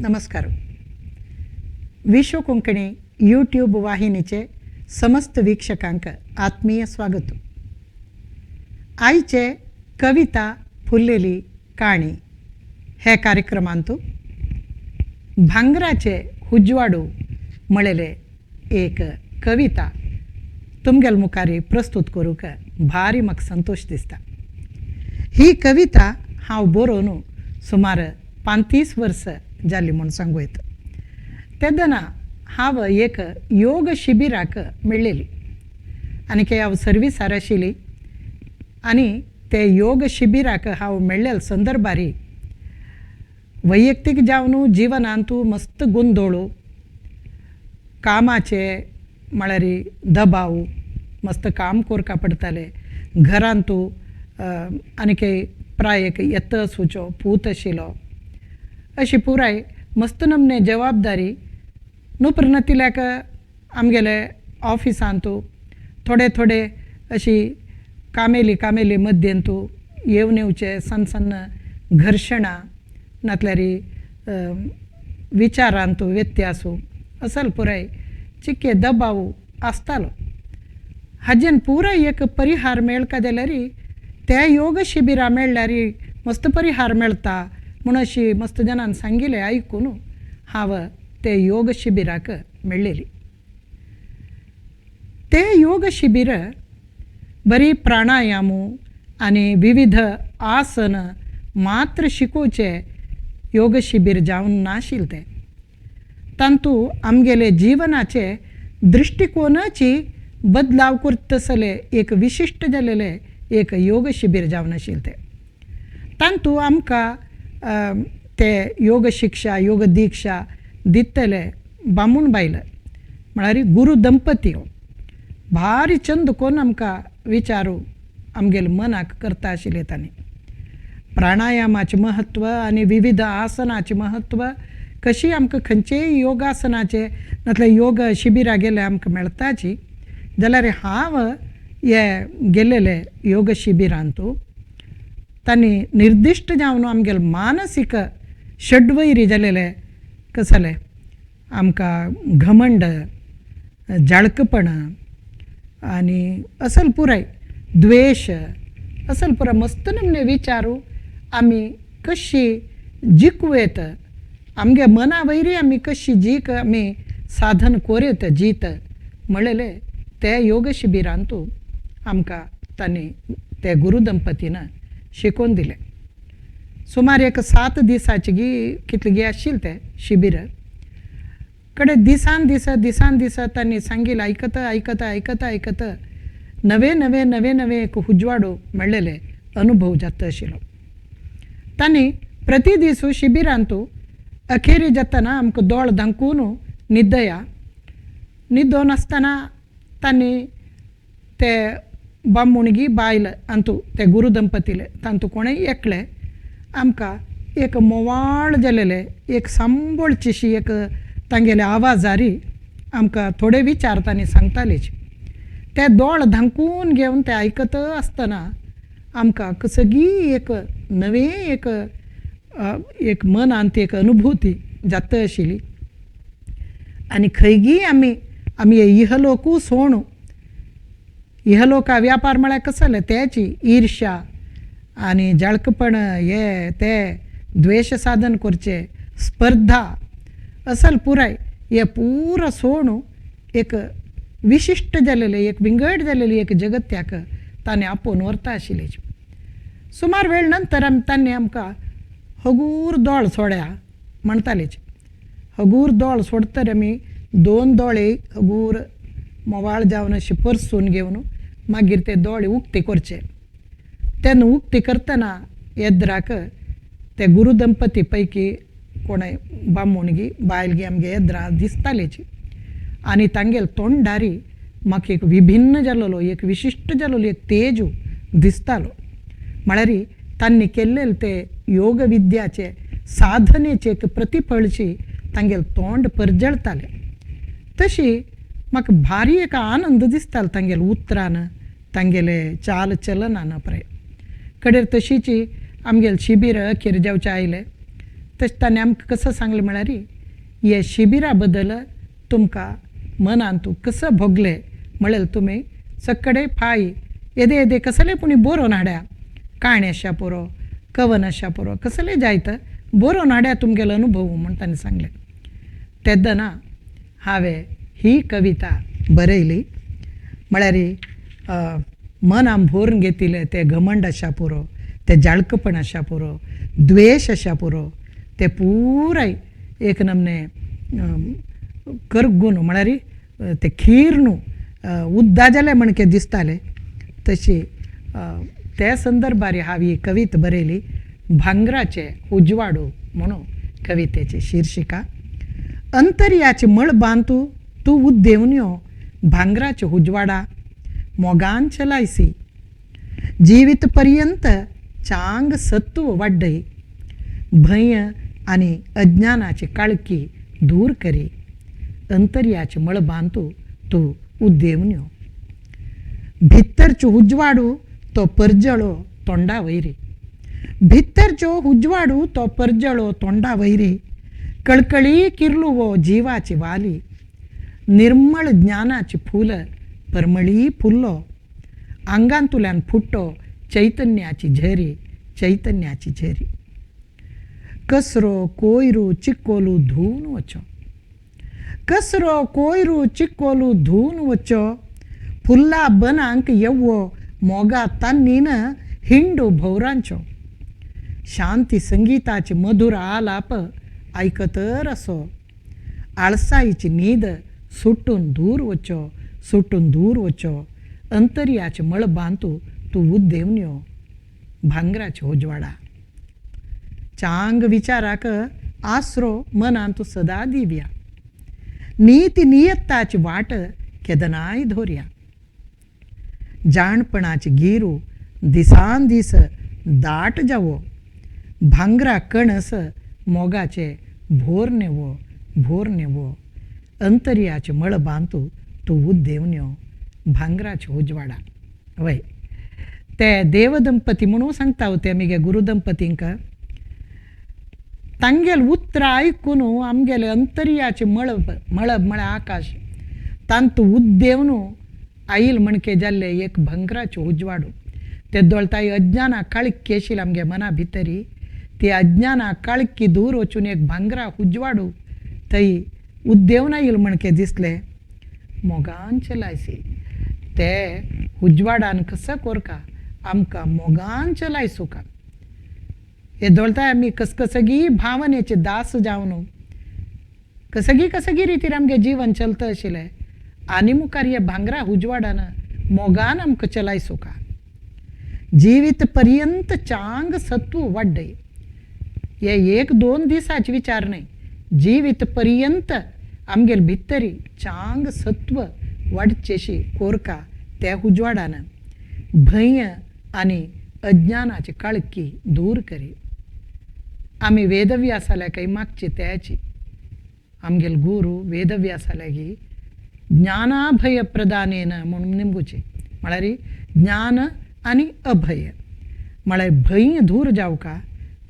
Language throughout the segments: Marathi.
नमस्कार. विश्व कोंकणी यूट्यूब वाहिनीचे समस्त वीक्षकांक आत्मीय स्वागत. आईचे कविता फुललेली काणी हे कार्यक्रमांतू भांगराचे हुजवाडू मळेले एक कविता तुमगेल मुखारी प्रस्तुत करूक भारी म्हाका संतोष दिसता. ही कविता हांव बरोवन सुमार 35 वर्स जाली म्हूण सांगू येता. तेदना हांव एक योग शिबिराक मेळ्ळेली आनी हांव सर्विसार आशिल्ली आनी ते योग शिबिराक हांव मेळ्ळेल्या संदर्भारी वैयक्तीक जावन जिवनांतू मस्त गोंदळू, कामाचे म्हळ्यार दबाव मस्त काम करका पडटाले, घरांतू आनी प्रायेक येत वचचो पूत आशिल्लो, अशी पुराय मस्त नमने जबाबदारी नुप्रनतिल्याक आमगेले ऑफिसांतू थोडे थोडे अशी कामेली मध्येंतू येवन येवचे सन्न सन्न घर्शणां नातल्यारी विचारांतू व्यत्यासू असल पुराय चिक्के दबाव आसतालो. हाजेन पुराय एक परिहार मेळका जाल्यार त्या योग शिबिरा मेळ्ळ्यार मस्त परिहार मेळता म्हूण अशी मस्त जनान सांगिल्लें आयकून हांव ते योग शिबिराक मेळ्ळेली. ते योग शिबीर बरी प्राणायामू आनी विविध आसन मात्र शिकोवचे योग शिबीर जावन नाशिल्लें तें. तांतू आमगेले जिवनाचे दृश्टिकोनाची बदलाव करतसले एक विशिश्ट जालेले एक योग शिबीर जावन आशिल्लें तें. तांतू आमकां ते योग शिक्षा योग दिक्षा दितले बामूण बायल म्हळ्यार गुरू दंपती भारी चंद कोन्न आमकां विचारू आमगेले मनाक करता आशिल्ले. तांणी प्राणायामाचें महत्व आनी विविध आसनाचें महत्व कशी आमकां खंयचेय योगासनाचे नातल्या योग शिबिरा गेले आमकां मेळताची जाल्यार हांव हे गेलेले योग शिबिरांतू तांणी निर्दिश्ट जावन आमगेले मानसीक षड्वैरी जालेले कसले आमकां घमंड, जाळकपण आनी असल पुराय द्वेश असल पुराय मस्त नमने विचारू आमी कशी जिखूं येत, आमगे मना वयरी आमी कशी जीक आमी साधन कोरयत जीत म्हणलेले ते योग शिबिरांतू आमकां तांणी ते गुरू दंपतीन शिकोवन दिलें. सुमार एक 7 दिसाची कितली गी आशिल्लें तें शिबीर कडेन दिसान दिस तांणी सांगिल्लें आयकत नवे नवे एक उजवाडो मेळ्ळेले अनुभव जाता आशिल्लो. तांणी प्रति दीस शिबिरांतू अखेरी जातना आमकां दोळ धांकून न्हिदोन आसतना तांणी ते बामणगी बायल अंतू ते गुरू दंपतीले तांतू कोणें एकले आमकां एक मोवाळ जालेले एक सांबळचीशी एक तांगेले आवाजारी आमकां थोडे विचार तांणी सांगतालीच. ते दोळ धांकून घेवन ते आयकत आसतना आमकां कसगी एक नवे एक मनांत एक अनुभूती जाता आशिल्ली. आनी खंयगी आमी इहलोकू सोण इहलोका व्यापार म्हळ्यार कसले त्याची ईर्ष्या आनी जाळकपण हे ते द्वेश साधन करचे स्पर्धा असल पुराय हे पुरो सोण एक विशिश्ट जालेले एक विंगड जालेली एक जगत्याक ताणें आपोवन व्हरता आशिल्ली. सुमार वेळ नंतर तांणी आमकां हगूर दोळ सोड्या म्हणटालीच. हगूर दोळ सोडतर आमी 2 दोळे हगूर मोवाळ जावन अशें परसून घेवन मागीर ते दोळे उक्ते करचे. तेन्ना उक्ती करतना येद्राक ते गुरू दंपती पैकी कोणें बामणगी बायलगी आमगे येद्रा दिसतालीच आनी तांगेले तोंडारी म्हाका एक विभिन्न जालोलो एक विशिश्ट जालोलो एक तेजू दिसतालो. म्हळ्यार तांणी केल्लेले ते योग विद्याचे साधनेचे एक प्रतिफळशी तांगेले तोंड परजळतालें. तशी म्हाका भारी एक आनंद दिसतालो तांगेले उतरान तांगेले चाल चलनान पळय. कडेर तशीची आमगेले शिबीर अखेर जावचें आयलें तशें ताणें आमकां कसं सांगलें म्हळ्यार हे शिबिरा बद्दल तुमकां मनांतू कसं भोगलें म्हळ्यार तुमी सकडे फाय येदे येदे कसले पुणी बरोवन हाड्या काणी आसा पुरो कवन आसा पुरो कसले जायत बरोवन हाड्या तुमगेलो अनुभव म्हण ताणें सांगलें. तेदना हांवें ही कविता बरयली म्हळ्यार मनां भरून घेतिल्लें तें घमंड आसा पुरो तें जाळकपण आसा पुरो द्वेश आसा पुरो तें पुराय एक नमने करगून म्हळ्यार तें खीर न्हू उद्दा जालें म्हणके दिसतालें तशी त्या संदर्भार हांवें ही कविता बरयली. भांगराचे उजवाडो म्हणून कवितेची शीर्षिका. अंतर्याची मळ बांतू तू उद्देवून यो भांगराचे उजवाडा मोगान चलायसी जिवीत पर्यंत चांग सत्व वाडय भय आनी अज्ञानाची काळकी दूर करी अंतर्याची मळ बांतू तू उद्देवून यो. भितरचो उजवाडू तो परजळो तोंडा वयरी भितरचो उजवाडू तो परजळो तोंडा वयरी कळकळी किरलू वो जिवाची वाली निर्मळ ज्ञानाची फूल परमळी फुल्लो आंगांतुल्यान फुट्टो चैतन्याची झरी चैतन्याची झरी. कसरो कोयरू चिक्कोलू धुवन वचो कसरो कोयरू चिक्कोलू धुवन वचो फुल्ला बनांक येवो मोगा तान्नीन हिंडू भोवरांचो शांती संगीताची मधुर आलाप आयकतर असो आळसाईची न्हीद सुटून दूर वचो अंतर्याचे मळ बांतू तू उद्देवून यो भांगराचे उजवाडा. चांग विचाराक आसरो मनांतू सदा दिव्या नीती नियत्ताची वाट केदनाय धोर्या जाणपणाची गिरू दिसान दीस दाट जावो भांगरा कणस मोगाचे भोर नेवो अंतर्याचे मळ बांतू तू उद्देवून यो भांगराचे उजवाडा. वय ते देवदंपती म्हणून सांगता होते आमगे गुरुदंपतींक तांगेल उतर आयकून आमगेले अंतर्याचे मळब म्हळ्यार आकाश तांतू उद्देवून आईल म्हणके जाल्ले एक भांगराचे उजवाडू ते दोळताय अज्ञाना काळकी आशिल्ली आमगे मना भितरी ती अज्ञाना काळकी दूर वचून एक भांगरा उजवाडू थंय उद्देवून आईल म्हणके दिसले मोगान चलायसी ते उजवाडान कसं कोरका आमकां मोगान चलायसू का. हे दोळताय आमी कसकसगी भावनेचे दास जावन कसगी रितीर आमगे जीवन चलता आशिल्लें आनी मुखार हे भांगरा उजवाडान मोगान आमकां चलायसू का. जिवीत पर्यंत चांग सत्व वाडय हे एक दोन दिसाचे विचार न्हय जिवीत पर्यंत आमगेल भितरी चांग सत्व वाडचेशी कोरका त्या उजवाडान भय आनी अज्ञानाची काळकी दूर करी. आमी वेदव्यासाल्या काही मागची त्याची आमगेल गुरू वेदव्यासाल्या गी ज्ञानाभय प्रदानेन म्हणून निंबूचे म्हळ्यार ज्ञान आनी अभय म्हळ्यार भंय दूर जावका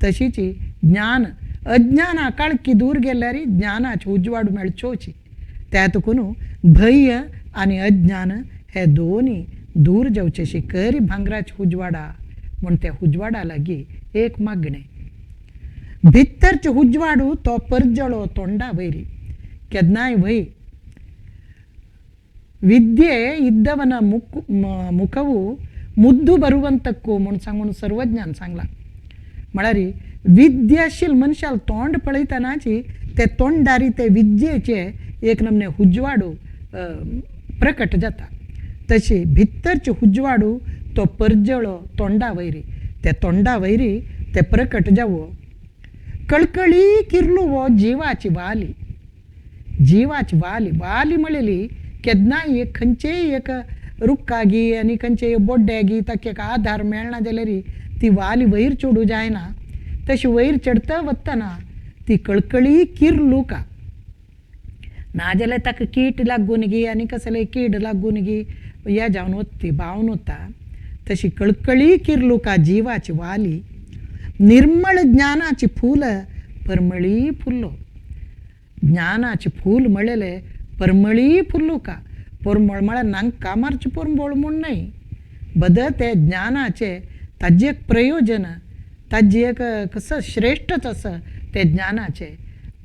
तशीच ज्ञान अज्ञाना काळकी दूर गेल्यार ज्ञानाचे उजवाड मेळचोची त्यातून भय आनी अज्ञान हे दोन्ही दूर जावचेशी करी भांगराचे उजवाडा म्हण त्या उजवाडा लागी एक मागणें भितरचे उजवाडू तो परजळो तोंडा वयरी केदनाय वय ವಿದ್ಯೆ ಇದ್ದವನ ಮುಖವು ಮುದ್ದು ಬರುವಂತಕ್ಕೂ म्हणून सर्वज्ञान सांगला म्हळ्यार विद्या आशिल्ल्या मनशाल तोंड पळयतनाची ते तोंडारी ते विद्येचे एक नमने उजवाडू प्रकट जाता तशी भितरचे उजवाडू तो परजळो तोंडा वयरी ते तोंडा वयरी ते प्रकट जावो कळकळी किरलू वो जिवाची वाली वाली म्हळेली केदनाय एक खंयचेय एक रुखागी आनी खंयचे बोड्ड्यागी ताका एक आधार मेळना जाल्यार ती वाली वयर चडू जायना तशी वयर चडता वतना ती कळकळी किरलू का नाजाल्यार ताका कीट लागून गी आनी कसले कीड लागून गी हे जावन वता बावन वता तशी कळकळी किरलू का जिवाची वाली निर्मळ ज्ञानाची फूल परमळी फुल्लो. ज्ञानाचे फूल मळले परमळी फुल्लू का. पोरमळ म्हळ्यार नांक कामारचे पोरमळ म्हूण न्हय. बद ते ज्ञानाचे ताजे एक प्रयोजन, ताजे एक कसं श्रेष्ठच असं ते ज्ञानाचे,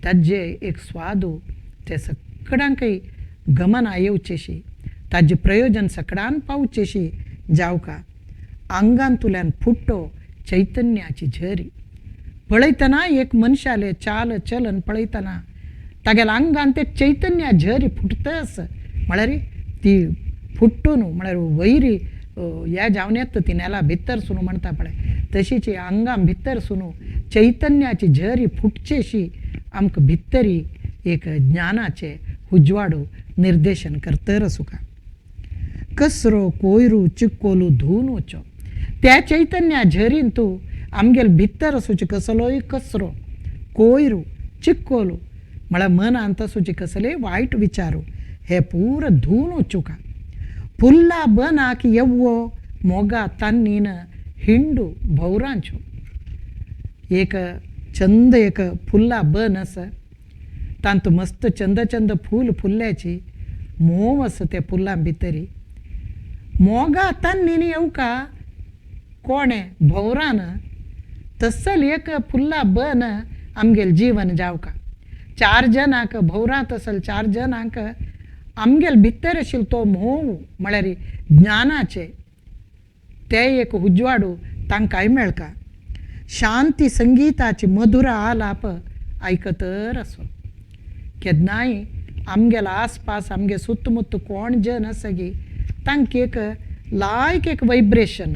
ताजे एक स्वादू ते सगळ्यांकय गमना येवचेशी, ताजे प्रयोजन सगळ्यान पावचेशी जावका. आंगांतुल्यान फुट्टो चैतन्याची झरी. पळयतना एक मनशाले चाल चलन पळयतना तागेल्या आंगान ते चैतन्या झरी फुटतस. म्हळ्यार ती फुट्टून म्हळ्यार वैरी ह्या जावन येता ती नेला भितर सुनू म्हणटा पळय, तशीची आंगां भितर सुनू चैतन्याची झरी फुटचेशी आमकां भितरी एक ज्ञानाचे उजवाडू निर्देशन करतर सुका. कसरो कोयरू चिक्कोलू धुवन वचो. त्या चैतन्या झरीन तूं आमगेल भितर असोची कसलोय कसरो कोयरू चिक्कोलू म्हळ्यार मनांत असोची कसले वायट विचारू हे पूर धुवन वचूका. फुल्ला बनाक यव्वो मोगा तन्नीन हिंडू भौरांचो. एक चंद एक फुल्ला बन आसा, तांतू मस्त चंद चंद फूल फुल्ल्याची मोव आसा त्या फुल्लां भितरी. मोगा तन्नीन येवका कोणे भौरान. तसल एक फुल्ला बन आमगेल जीवन जावका. 4 जनांक भौरांत असल 4 जनांक आमगेल भितर आशिल्लो तो मोव म्हळ्यार ज्ञानाचे ते एक उजवाडू तांकांय मेळका. शांती संगीताची मधुर आलाप आयकतर असो. केन्नाय आमगेल आसपास आमगे सुತ್ತमुत्त कोण जन आसा गी तांकां एक लायक एक वायब्रेशन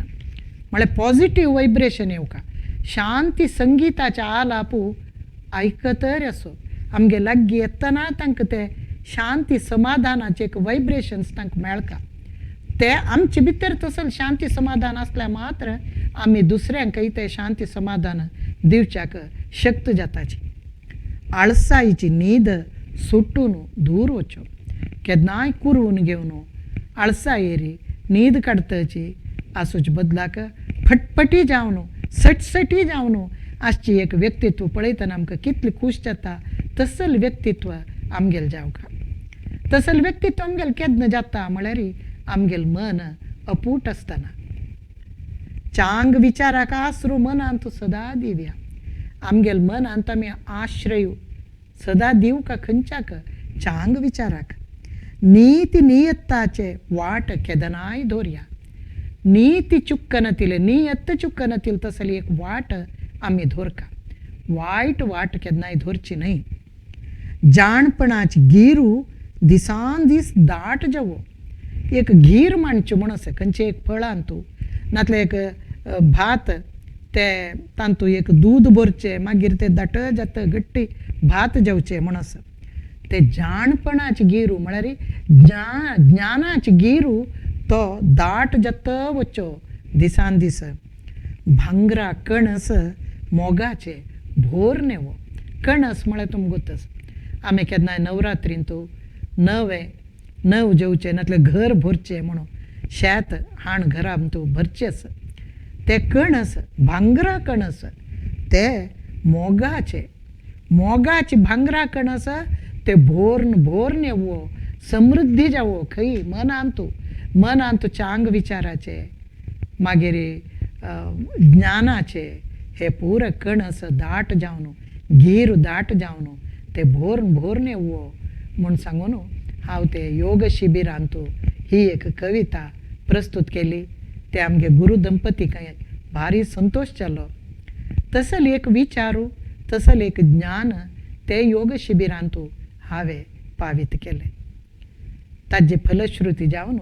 म्हळ्यार पॉझिटिव्ह वायब्रेशन येवका. शांती संगीताचे आलापू आयकतर असो. आमगे लागीं येतना तांकां ते शांती समाधानाचे एक वायब्रेशन्स तांकां मेळका. ते आमचे भितर तसल शांती समाधान आसल्यार मात्र आमी दुसऱ्यांकय ते शांती समाधान दिवच्याक शक्त जाताची. आळसायेची न्हीद सुट्टून दूर वचो. केन्नाय कुरवून घेवन आळसायेरी न्हीद काडतची आसूचे बदलाक फटफटी जावन सटसटी जावन आसची एक व्यक्तित्व पळयतना आमकां कितलें खूश जाता. तसल व्यक्तित्व आमगेल जावका. तसल व्यक्तित्व आमगेल केन्ना जाता म्हळ्यार आमगेल मन अपूट आसतना. चांग विचाराक आसरू मनांत सदा दिवया. आमगेल मनांत आमी आश्रय सदा दिवका खंयच्याक चांग विचाराक. नीती नियत्ताचे वाट केदनाय धोरया. नीती चुक्कनतील नियत चुक्कनतील तसली एक वाट आमी धोरका. वायट वाट केन्नाय धरची न्हय. जाणपणाची गिरू दिसान दीस दाट जावो. एक गीर मांडच्यो म्हण आसा खंयचे एक फळान तूं नातले एक भात ते तांतू एक दूद भरचें मागीर ते दाट जाता गट्टी भात जेवचे म्हण आसा. ते जाणपणाची गिरू म्हळ्यार ज्ञानाची गिरू तो दाट जाता वच्चो दिसान दीस. भांगरा कणस मोगाचे भोर नेवो. कणस म्हळ्यार तुमकां गोतस आमी केन्नाय नवरात्रीन तूं नव जेवचे नातले घर भरचें म्हणून शेत हाण घरां तूं भरचेंच. ते कणस भांगरा कणस ते मोगाचे भांगरा कणस ते भोर नेवो समृद्धी जावो खंय मनांत चांग विचाराचे मागीर ज्ञानाचे हे पूर कणस दाट जावन गीर दाट जावन ते भोर नेवो म्हूण सांगून हांव ते योग शिबिरांत ही एक कविता प्रस्तुत केली. ते आमगे गुरु दंपतीक भारी संतोष जालो. तसल एक विचारू तसल एक ज्ञान ते योग शिबिरांत हांवें पावीत केलें. ताजी फलश्रुती जावन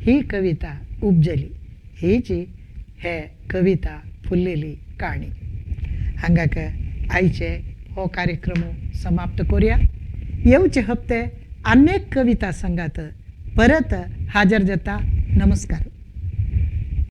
ही कविता उपजली. हीची हे कविता फुल्लेली काणी. हांगाक आयचे हो कार्यक्रम समाप्त करूया. येवचे हप्ते अनेक कविता संगात परत हाजर जाता. नमस्कार.